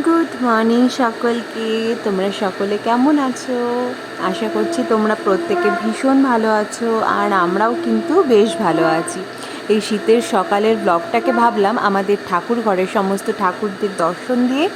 Good morning সকলকে। তোমরা সকলে কেমন আছো? আশা করছি তোমরা প্রত্যেকে ভীষণ ভালো আছো, আর আমরাও কিন্তু বেশ ভালো আছি। এই শীতের সকালের ব্লগটাকে ভাবলাম আমাদের ঠাকুর ঘরের সমস্ত ঠাকুরদের দর্শন দিয়ে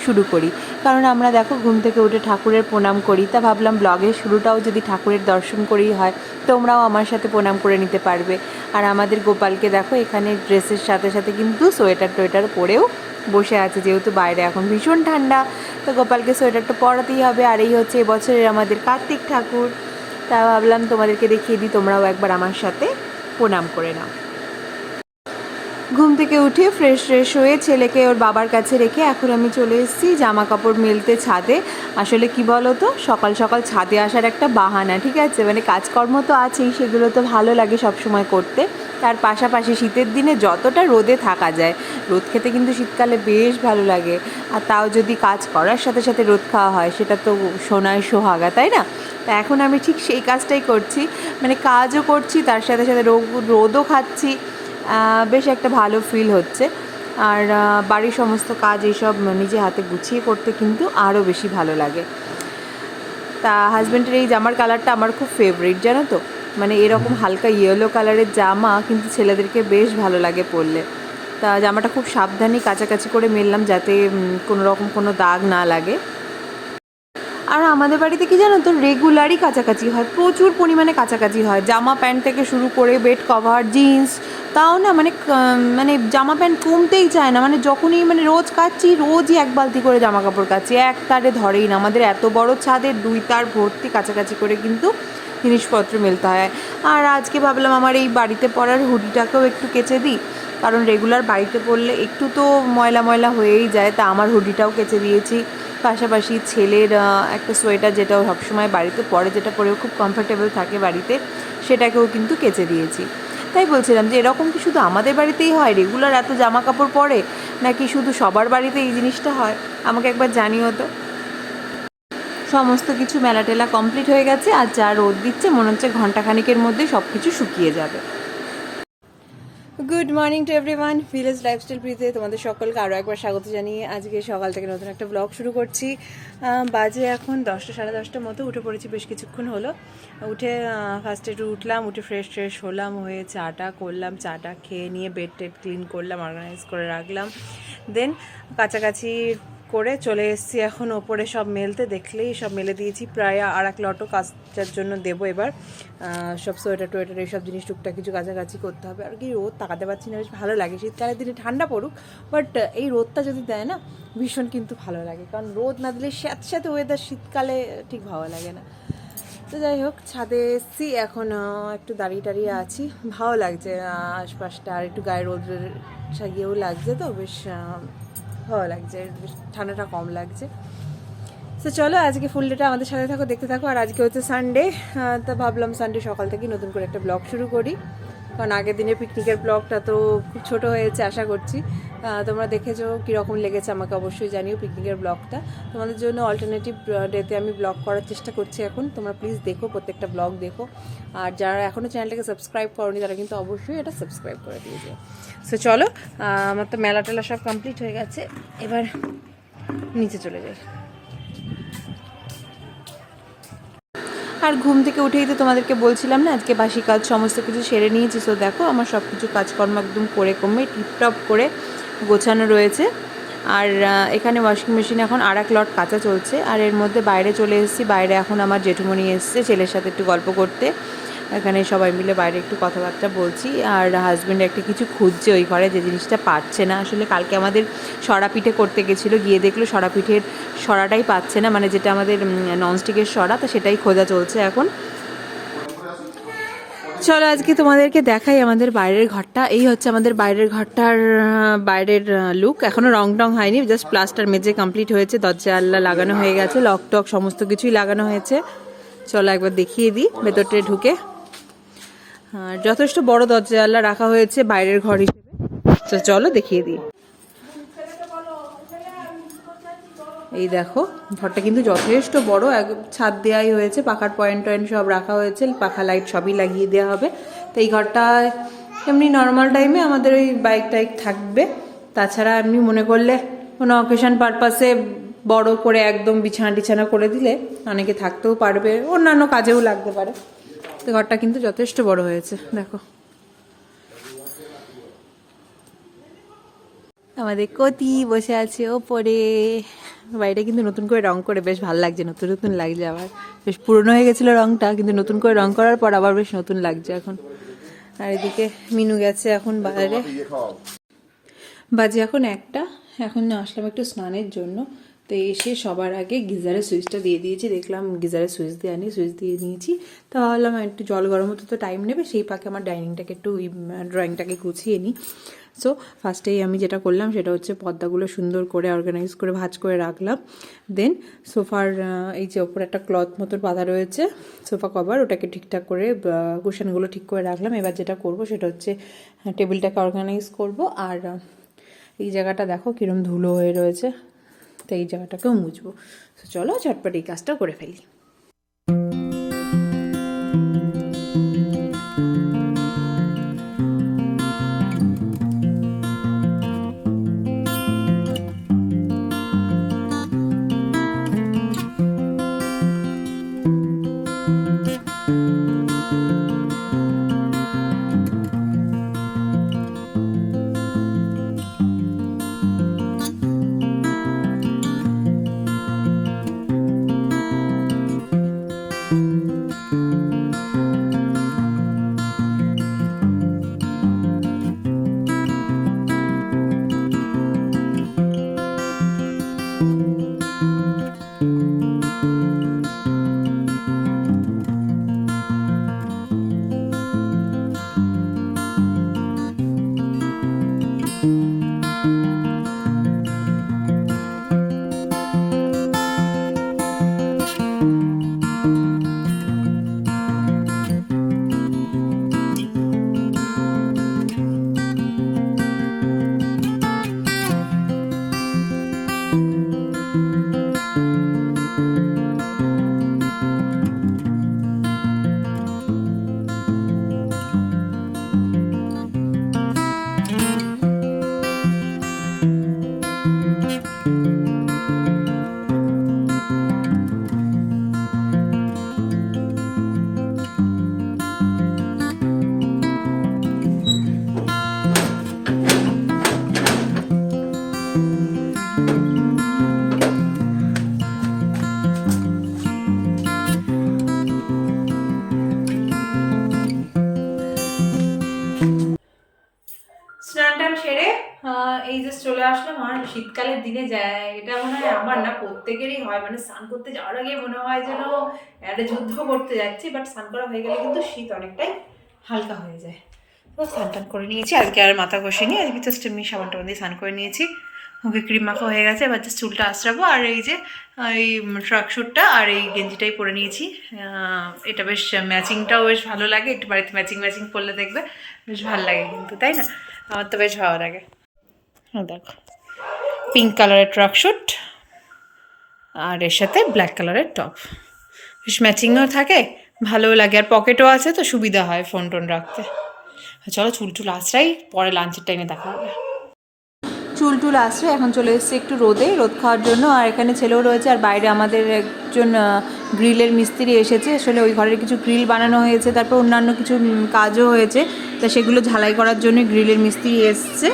শুরু করি, কারণ আমরা দেখো ঘুম থেকে উঠে ঠাকুরের প্রণাম করি। তা ভাবলাম ব্লগের শুরুটাও যদি ঠাকুরের দর্শন করেই হয়, তোমরাও আমার সাথে প্রণাম করে নিতে পারবে। আর আমাদের গোপালকে দেখো এখানে ড্রেসের সাথে সাথে কিন্তু সোয়েটার টোয়েটার পরেও বসে আছে, যেহেতু বাইরে এখন ভীষণ ঠান্ডা, তো গোপালকে সোয়েটারটা পরাতেই হবে। আর এই হচ্ছে এবছরের আমাদের কার্তিক ঠাকুর। তা ভাবলাম তোমাদেরকে দেখিয়ে দিই, তোমরাও একবার আমার সাথে প্রণাম করে নাও। ঘুম থেকে উঠে ফ্রেশ হয়ে ছেলেকে ওর বাবার কাছে রেখে এখন আমি চলে এসেছি জামা কাপড় মেলতে ছাদে। আসলে কি বলো তো, সকাল সকাল ছাদে আসার একটা বাহানা, ঠিক আছে, মানে কাজকর্ম তো আছেই, সেগুলো তো ভালো লাগে সব সময় করতে। তার পাশাপাশি শীতের দিনে যতটা রোদে থাকা যায়, রোদ খেতে কিন্তু শীতকালে বেশ ভালো লাগে। আর তাও যদি কাজ করার সাথে সাথে রোদ খাওয়া হয়, সেটা তো সোনায় সোহাগা, তাই না? তা এখন আমি ঠিক সেই কাজটাই করছি, মানে কাজও করছি তার সাথে সাথে রোদও খাচ্ছি। বেশ একটা ভালো ফিল হচ্ছে। আর বাড়ির সমস্ত কাজ এইসব নিজে হাতে গুছিয়ে করতে কিন্তু আরও বেশি ভালো লাগে। তা হাজব্যান্ডের এই জামার কালারটা আমার খুব ফেভারিট, জানো তো, মানে এরকম হালকা ইয়েলো কালারের জামা কিন্তু ছেলেদেরকে বেশ ভালো লাগে পরলে। তা জামাটা খুব সাবধানে কাছাকাছি করে মেললাম, যাতে কোনো রকম কোনো দাগ না লাগে। আর আমাদের বাড়িতে কি জানো তো, রেগুলারই কাছাকাছি হয়, প্রচুর পরিমাণে কাছাকাছি হয়, জামা প্যান্ট থেকে শুরু করে বেড কভার, জিন্স। তাও না মানে জামা প্যান্ট কমতেই চায় না, মানে যখনই মানে রোজ কাচ্ছি, রোজই এক বালতি করে জামা কাপড় কাচ্ছি, এক তারে ধরেই না। আমাদের এত বড় ছাদের 2 তার ভর্তি কাছাকাছি করে কিন্তু জিনিসপত্র মেলতে হয়। আর আজকে ভাবলাম আমার এই বাড়িতে পরার হুডিটাকেও একটু কেচে দিই, কারণ রেগুলার বাড়িতে পরলে একটু তো ময়লা ময়লা হয়েই যায়। তা আমার হুডিটাও কেচে দিয়েছি। পাশাপাশি ছেলের একটা সোয়েটার, যেটাও সবসময় বাড়িতে পরে, যেটা পরেও খুব কমফোর্টেবল থাকে বাড়িতে, সেটাকেও কিন্তু কেচে দিয়েছি। তাই বলছিলাম যে এরকম কি শুধু আমাদের বাড়িতেই হয়, রেগুলার এত জামা কাপড় পরে, নাকি শুধু সবার বাড়িতে এই জিনিসটা হয়? আমাকে একবার জানিও তো। সমস্ত কিছু মেলা টেলা কমপ্লিট হয়ে গেছে, আর যা রোদ দিচ্ছে মনে হচ্ছে ঘন্টাখানিকের মধ্যে সব কিছু শুকিয়ে যাবে। Good morning to everyone, village lifestyle প্রিতে তোমাদের সকলকে আরও একবার স্বাগত জানিয়ে আজকে সকাল থেকে নতুন একটা ব্লগ শুরু করছি। বাজে এখন 10টা সাড়ে 10টার মতো, উঠে পড়েছি বেশ কিছুক্ষণ হলো। উঠে ফার্স্টে একটু উঠলাম, উঠে ফ্রেশ হলাম, হয়ে চাটা করলাম, চাটা খেয়ে নিয়ে বেড টেড ক্লিন করলাম, অর্গানাইজ করে রাখলাম। দেন কাছাকাছি করে চলে এসেছি এখন ওপরে সব মেলতে। দেখলেই সব মেলে দিয়েছি, প্রায় আর এক লটও কাজটার জন্য দেবো এবার। সব সোয়েটার টোয়েটার এইসব জিনিস টুকটাক কিছু কাছাকাছি করতে হবে। আর কি রোদ তাকাতে পারছি না, বেশ ভালো লাগে। শীতকালের দিনে ঠান্ডা পড়ুক, বাট এই রোদটা যদি দেয় না, ভীষণ কিন্তু ভালো লাগে, কারণ রোদ না দিলে সাথে সাথে ওয়েদার শীতকালে ঠিক ভালো লাগে না। তো যাই হোক, ছাদে এসেছি এখন, একটু দাঁড়িয়ে আছি, ভালো লাগছে আশপাশটা, আর একটু গায়ে রোদের সাগিয়েও লাগছে, তো বেশ ভালো লাগছে, বেশ ঠান্ডাটা কম লাগছে। তো চলো আজকে ফুল ডেটা আমাদের সাথে থাকো, দেখতে থাকো। আর আজকে হচ্ছে সানডে, তা ভাবলাম সানডে সকাল থেকে নতুন করে একটা ব্লগ শুরু করি, কারণ আগের দিনের পিকনিকের ব্লগটা তো খুব ছোটো হয়েছে। আশা করছি তোমরা দেখেছো, কীরকম লেগেছে আমাকে অবশ্যই জানিও পিকনিকের ব্লগটা। তোমাদের জন্য অল্টারনেটিভ ডেতে আমি ব্লগ করার চেষ্টা করছি এখন। তোমরা প্লিজ দেখো, প্রত্যেকটা ব্লগ দেখো। আর যারা এখনও চ্যানেলটাকে সাবস্ক্রাইব করোনি, তারা কিন্তু অবশ্যই এটা সাবস্ক্রাইব করে দিয়েছে। সো চলো, আমার তো মেলা টেলা সব কমপ্লিট হয়ে গেছে, এবার নিচে চলে যাই। আর ঘুম থেকে উঠেই তো তোমাদেরকে বলছিলাম না, আজকে বাসি কাজ সমস্ত কিছু সেরে নিয়েছি। সো দেখো আমার সব কিছু কাজকর্ম একদম করে কমে টিপটপ করে গোছানো রয়েছে। আর এখানে ওয়াশিং মেশিন এখন আর এক লট কাচা চলছে। আর এর মধ্যে বাইরে চলে এসেছি, বাইরে এখন আমার জেঠুমনি এসছে ছেলের সাথে একটু গল্প করতে। এখানে সবাই মিলে বাইরে একটু কথাবার্তা বলছি। আর হাজব্যান্ড একটা কিছু খুঁজছে ওই ঘরে, যে জিনিসটা পাচ্ছে না। আসলে কালকে আমাদের সরা পিঠে করতে গেছিলো, গিয়ে দেখলো সরা পিঠের সরাটাই পাচ্ছে না, মানে যেটা আমাদের ননস্টিকের সরা, তো সেটাই খোঁজা চলছে এখন। চলো আজকে তোমাদেরকে দেখাই আমাদের বাইরের ঘরটা। এই হচ্ছে আমাদের বাইরের ঘরটার বাইরের লুক। এখনও রং টং হয়নি, জাস্ট প্লাস্টার মেঝে কমপ্লিট হয়েছে, দরজা আল্লা লাগানো হয়ে গেছে, লক টক সমস্ত কিছুই লাগানো হয়েছে। চলো একবার দেখিয়ে দিই ভেতরটা ঢুকে। আর যথেষ্ট বড় দরজা আল্লা রাখা হয়েছে বাইরের ঘর হিসেবে। তো চলো দেখিয়ে দিই। এই দেখো, ঘরটা কিন্তু যথেষ্ট বড়, ছাদ দেওয়াই হয়েছে, পাখার পয়েন্ট টয়েন্ট সব রাখা হয়েছে, পাখা লাইট সবই লাগিয়ে দেওয়া হবে। তো এই ঘরটা এমনি নর্মাল টাইমে আমাদের ওই বাইক টাইক থাকবে, তাছাড়া এমনি মনে করলে কোনো অকেশন পারপাসে বড় করে একদম বিছানা টিছানা করে দিলে অনেকে থাকতেও পারবে, অন্যান্য কাজেও লাগতে পারে। তো ঘরটা কিন্তু যথেষ্ট বড় হয়েছে দেখো। আমাদের কতি বসে আছে ওপরে। বাড়িটা কিন্তু নতুন করে রং করে বেশ ভালো লাগছে, নতুন নতুন লাগছে। আবার বেশ পুরনো হয়ে গেছিলো রংটা, কিন্তু নতুন করে রং করার পর আবার বেশ নতুন লাগছে এখন। আর এদিকে মিনু গেছে এখন বাইরে, বাজে এখন 1টা। এখন আসলাম একটু স্নানের জন্য। তো এসে সবার আগে গিজারের সুইচটা দিয়ে দিয়েছি, দেখলাম গিজারের সুইচ দিয়ে আনি, সুইচ দিয়ে নিয়েছি। তো ভাবলাম একটু জল গরম হতে তো টাইম নেবে, সেই পাকে আমার ডাইনিংটাকে একটু ড্রয়িংটাকে গুছিয়ে নিই। সো ফার্স্টেই আমি যেটা করলাম সেটা হচ্ছে পর্দাগুলো সুন্দর করে অর্গানাইজ করে ভাঁজ করে রাখলাম। দেন সোফার এই যে ওপরে একটা ক্লথ মতো বাঁধা রয়েছে সোফা কভার, ওটাকে ঠিকঠাক করে কুশনগুলো ঠিক করে রাখলাম। এবার যেটা করব সেটা হচ্ছে টেবিলটাকে অর্গানাইজ করব। আর এই জায়গাটা দেখো কিরম ধুলো হয়ে রয়েছে, তো এই জায়গাটাকেও মুছবো। তো চলো ঝটপট এই কাজটা করে ফেলি। স্নান টান সেরে এই যে চলে আসলাম। আর শীতকালের দিনে যায়, এটা মনে হয় আমার না প্রত্যেকেরই হয়, মানে স্নান করতে যাওয়ার আগে মনে হয় যেন একটা যুদ্ধ করতে যাচ্ছি, বাট স্নান করা হয়ে গেলে কিন্তু শীত অনেকটাই হালকা হয়ে যায়। তো স্নান টান করে নিয়েছি, আজকে আর মাথা ঘষিনি, আজকে জাস্ট এমনি সাবান টাবান দিয়ে স্নান করে নিয়েছি। ওকে ক্রিম মাখা হয়ে গেছে, এবার জাস্ট চুলটা আঁচড়াবো। আর এই যে এই ট্রাক স্যুটটা আর এই গেঞ্জিটাই পরে নিয়েছি। এটা বেশ ম্যাচিংটাও বেশ ভালো লাগে, একটু বাড়িতে ম্যাচিং ম্যাচিং করলে দেখবে বেশ ভালো লাগে কিন্তু, তাই না? আমার তো বেশ ভালো লাগে। দেখো পিঙ্ক কালারের ট্রাক স্যুট আর এর সাথে ব্ল্যাক কালারের টপ, বেশ ম্যাচিংও থাকে, ভালোও লাগে, আর পকেটও আছে তো সুবিধা হয় ফোন টোন রাখতে। চলো চুল টুল আঁচড়াই, পরে লাঞ্চের টাইমে দেখা হবে। চুল টুল আসছে, এখন চলে এসেছে একটু রোদে, রোদ খাওয়ার জন্য। আর এখানে ছেলেও রয়েছে, আর বাইরে আমাদের একজন গ্রিলের মিস্ত্রি এসেছে। আসলে ওই ঘরের কিছু গ্রিল বানানো হয়েছে, তারপর অন্যান্য কিছু কাজও হয়েছে, তা সেগুলো ঝালাই করার জন্য গ্রিলের মিস্ত্রি এসছে।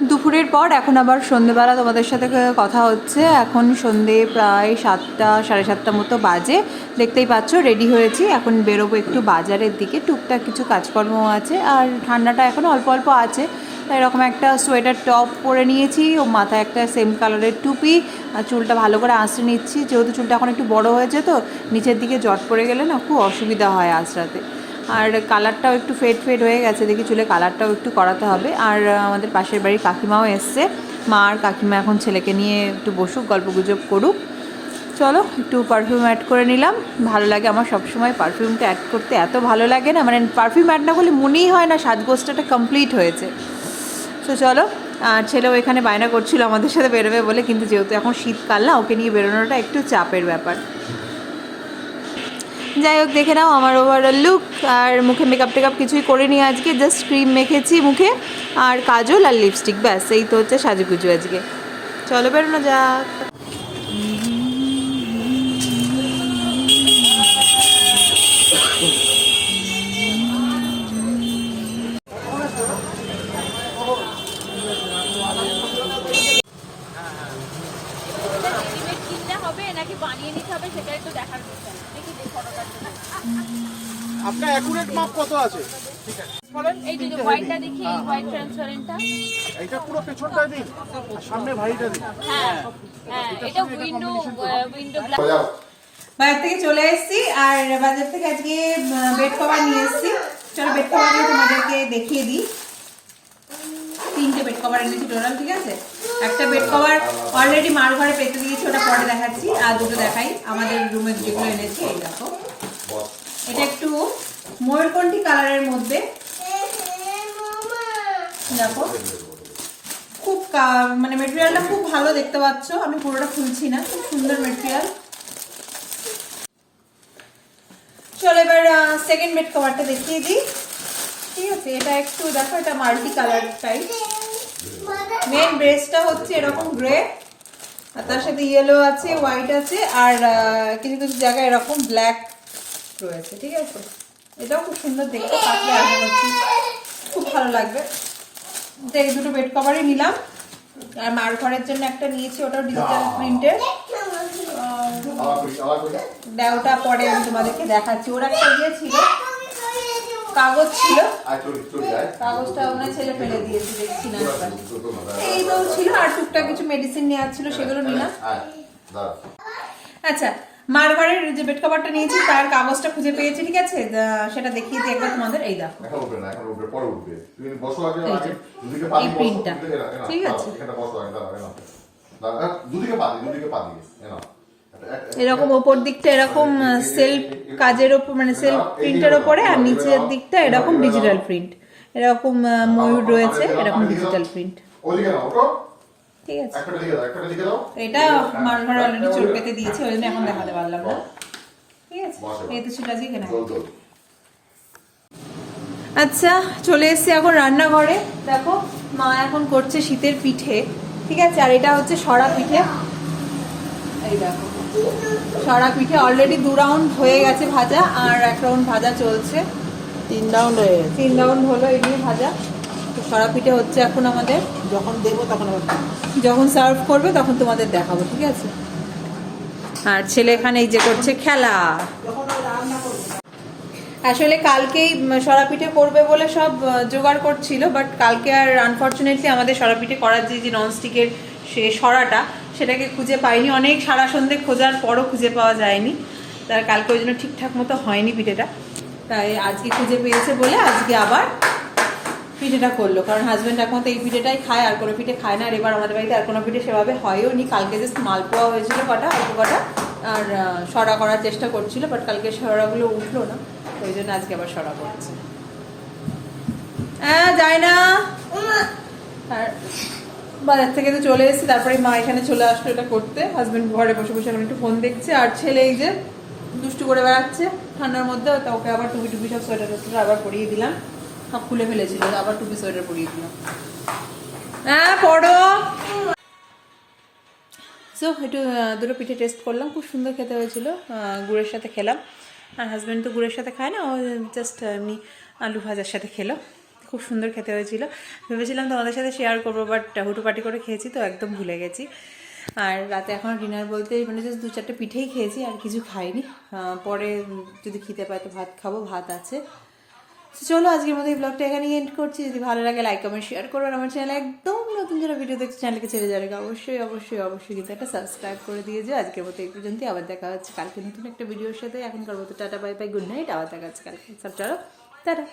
দুপুরের পর এখন আবার সন্ধেবেলা তোমাদের সাথে কথা হচ্ছে। এখন সন্ধে প্রায় 7টা সাড়ে 7টা মতো বাজে, দেখতেই পাচ্ছ রেডি হয়েছি। এখন বেরোবো একটু বাজারের দিকে, টুকটাক কিছু কাজকর্ম আছে, আর ঠান্ডাটা এখন অল্প অল্প আছে। এরকম একটা সোয়েটার টপ পরে নিয়েছি, ও মাথায় একটা সেম কালারের টুপি, আর চুলটা ভালো করে আঁচড়ে নিচ্ছি, যেহেতু চুলটা এখন একটু বড় হয়েছে তো নিচের দিকে জট পড়ে গেলে না খুব অসুবিধা হয় আঁচড়াতে। আর কালারটাও একটু ফেড ফেড হয়ে গেছে, দেখি চুলে কালারটাও একটু করাতে হবে। আর আমাদের পাশের বাড়ির কাকিমাও এসছে, মা আর কাকিমা এখন ছেলেকে নিয়ে একটু বসুক, গল্পগুজব করুক। চলো একটু পারফিউম অ্যাড করে নিলাম, ভালো লাগে আমার সবসময় পারফিউমটা অ্যাড করতে, এত ভালো লাগে না, মানে পারফিউম অ্যাড না করলে মনেই হয় না সাজগোজটা কমপ্লিট হয়েছে। তো চলো, আর ছেলেও এখানে বায়না করছিল আমাদের সাথে বেরোবে বলে, কিন্তু যেহেতু এখন শীতকাল না, ওকে নিয়ে বেরোনোটা একটু চাপের ব্যাপার। যাই হোক, দেখে নাও আমার ওভারঅল লুক। আর মুখে মেকআপ টেকআপ কিছুই করিনি আজকে, জাস্ট ক্রিম মেখেছি মুখে আর কাজল আর লিপস্টিক, ব্যাস এই তো হচ্ছে সাজুগুজু আজকে। চলো বেরোনো যাক। আপনার অ্যাকুরেট মাপ কত আছে? এই যে হোয়াইটটা দেখি, এই হোয়াইট ট্রান্সপারেন্টটা। এইটা পুরো পেছনটা দিন, আর সামনে ভাইটা দিন। হ্যাঁ হ্যাঁ, এটা উইন্ডো গ্লাস। বাজার থেকে চলে এসেছি, আর বাজার থেকে আজকে বেড কভার নিয়ে এসেছি। চলো বেড কভারগুলো তোমাদেরকে দেখিয়ে দিই। 3টে বেড কভার এনেছি টোটাল, ঠিক আছে। একটা বেড কভার অলরেডি মার ঘরে পেতে দিয়েছি, ওটা পরে দেখাচ্ছি। আর দুটো দেখাই আমাদের রুমে যেগুলো এনেছি। এই দেখো, এটা একটু ময়ূরকণ্ঠী কালারের মধ্যে, দেখো খুব মানে মেটেরিয়ালটা খুব ভালো, দেখতে পাচ্ছ। আমি পুরোটা খুলছি না, খুব সুন্দর মেটেরিয়াল। চলো এবার সেকেন্ড বেড কভারটা দেখিয়ে দিই, ঠিক আছে। এটা একটু দেখো, এটা মাল্টি কালার টাইপ। মেন ব্রেসটা হচ্ছে এরকম গ্রে, আর তার সাথে ইয়েলো আছে, হোয়াইট আছে, আর কিছু কিছু জায়গায় এরকম ব্ল্যাক রয়েছে, ঠিক আছে। এটাও খুব সুন্দর দেখতে, পাতলে আশা করছি খুব ভালো লাগবে। এই দুটো বেড কভারই নিলাম। আর মার ঘরের জন্য একটা নিয়েছি, ওটাও ডিজিটাল প্রিন্টের। ওটা পরে আমি তোমাদেরকে দেখাচ্ছি। ওরা একটা ইয়ে ছিল, কাগজ ছিল, কাগজটা ওনার ছেলে ফেলে দিয়েছি, দেখছি না। এই তো ছিল, আর টুকটাক কিছু মেডিসিন নেওয়ার ছিল, সেগুলো নিলাম। আচ্ছা, মার ঘরের যে বেড কভারটা নিয়েছি তার কাগজটা খুঁজে পেয়েছি, ঠিক আছে। সেটা দেখিয়ে দিই একবার তোমাদের। এই দেখো, এই প্রিন্টটা, ঠিক আছে। এরকম ওপর দিকটা এরকম সেলফ কাজের ওপর, মানে সেলফ প্রিন্টের ওপরে, আর নিচের দিকটা এরকম ডিজিটাল প্রিন্ট, এরকম ময়ূর রয়েছে, এরকম ডিজিটাল প্রিন্ট, ঠিক আছে। এটা মার ঘরে অলরেডি চোট পেতে দিয়েছি, ওই জন্য এখন দেখাতে পারলাম না, ঠিক আছে। এই তো ছিল আজকে কেনা। আচ্ছা, চলে এসেছি এখন রান্নাঘরে। দেখো, মা এখন করছে শীতের পিঠে, ঠিক আছে। আর এটা হচ্ছে সরা পিঠে। এই দেখো, সরা পিঠে অলরেডি 2 রাউন্ড হয়ে গেছে ভাজা, আর 1 রাউন্ড ভাজা চলছে। 3 রাউন্ড হয়ে গেছে। 3 রাউন্ড হলো এগুলো ভাজা। তো সরা পিঠে হচ্ছে এখন আমাদের। যখন দেবো তখন আবার যখন সার্ভ করবে তখন তোমাদের দেখাবো, ঠিক আছে। আর ছেলে এখানে এই যে করছে খেলা। যখন রান্না করবো। আসলে কালকেই সরা পিঠে করবে বলে সব জোগাড় করছিল, বাট কালকে আর আনফর্চুনেটলি আমাদের সরা পিঠে করার যে ননস্টিকের সে সরাটা, সেটাকে খুঁজে পাইনি। অনেক সারা সন্ধে খোঁজার পরও খুঁজে পাওয়া যায়নি, তার কালকে ওই জন্য ঠিকঠাক মতো হয়নি পিঠেটা। তাই আজকে খুঁজে পেয়েছে বলে আজকে আবার পিঠেটা করলো, কারণ হাজব্যান্ড এখন তো এই পিঠেটাই খায়, আর কোনো পিঠে খায় না। আর এবার আমাদের বাড়িতে আর কোনো পিঠে সেভাবে হয়ও নি। কালকে জাস্ট মালপোয়া হয়েছিল কটা, অল্প কটা, আর সরা করার চেষ্টা করছিল, বাট কালকে সরাগুলো উঠলো না, ওই জন্য আজকে আবার সরা করছে। হ্যাঁ, যায় না। আর বাজার থেকে তো চলে এসেছি, তারপরে মা এখানে চলে আসলো এটা করতে। হাজব্যান্ড ঘরে বসে বসে এখন একটু ফোন দেখছে, আর ছেলে এই যে দুষ্টু করে বেড়াচ্ছে ঠান্ডার মধ্যে। তা ওকে আবার টুপি টুপি সব সোয়েটার টোয়েটার আবার পরিয়ে দিলাম, সব খুলে ফেলেছিল, আবার টুপি সোয়েটার পরিয়ে দিলাম। হ্যাঁ, পড়ো। সো একটু দুটো পিঠে টেস্ট করলাম, খুব সুন্দর খেতে হয়েছিল। গুড়ের সাথে খেলাম, আর হাজব্যান্ড তো গুড়ের সাথে খায় না, ও জাস্ট এমনি আলু ভাজার সাথে খেলো। খুব সুন্দর খেতে হয়েছিল। ভেবেছিলাম তোমাদের সাথে শেয়ার করবো, বাট হুটোপাটি করে খেয়েছি তো একদম ভুলে গেছি। আর রাতে এখন ডিনার বলতে মানে জাস্ট 2-4টে পিঠেই খেয়েছি, আর কিছু খাইনি। পরে যদি খেতে পাই তো ভাত খাবো, ভাত আছে। চলো আজকের মতো এই ব্লগটা এখানেই এন্ড করছি। যদি ভালো লাগে লাইক কমেন্ট শেয়ার করো, আর আমার চ্যানেল একদম নতুন যারা ভিডিও দেখছে চ্যানেলকে ছেড়ে যাবে অবশ্যই অবশ্যই অবশ্যই কিন্তু একটা সাবস্ক্রাইব করে দিয়ে যাও। আজকের মতো এই পর্যন্তই, আবার দেখা হচ্ছে কালকে নতুন একটা ভিডিওর সাথে। এখনকার মতো tata bye bye, good night, আবার দেখা হচ্ছে কালকে। সব চলো, টাটা।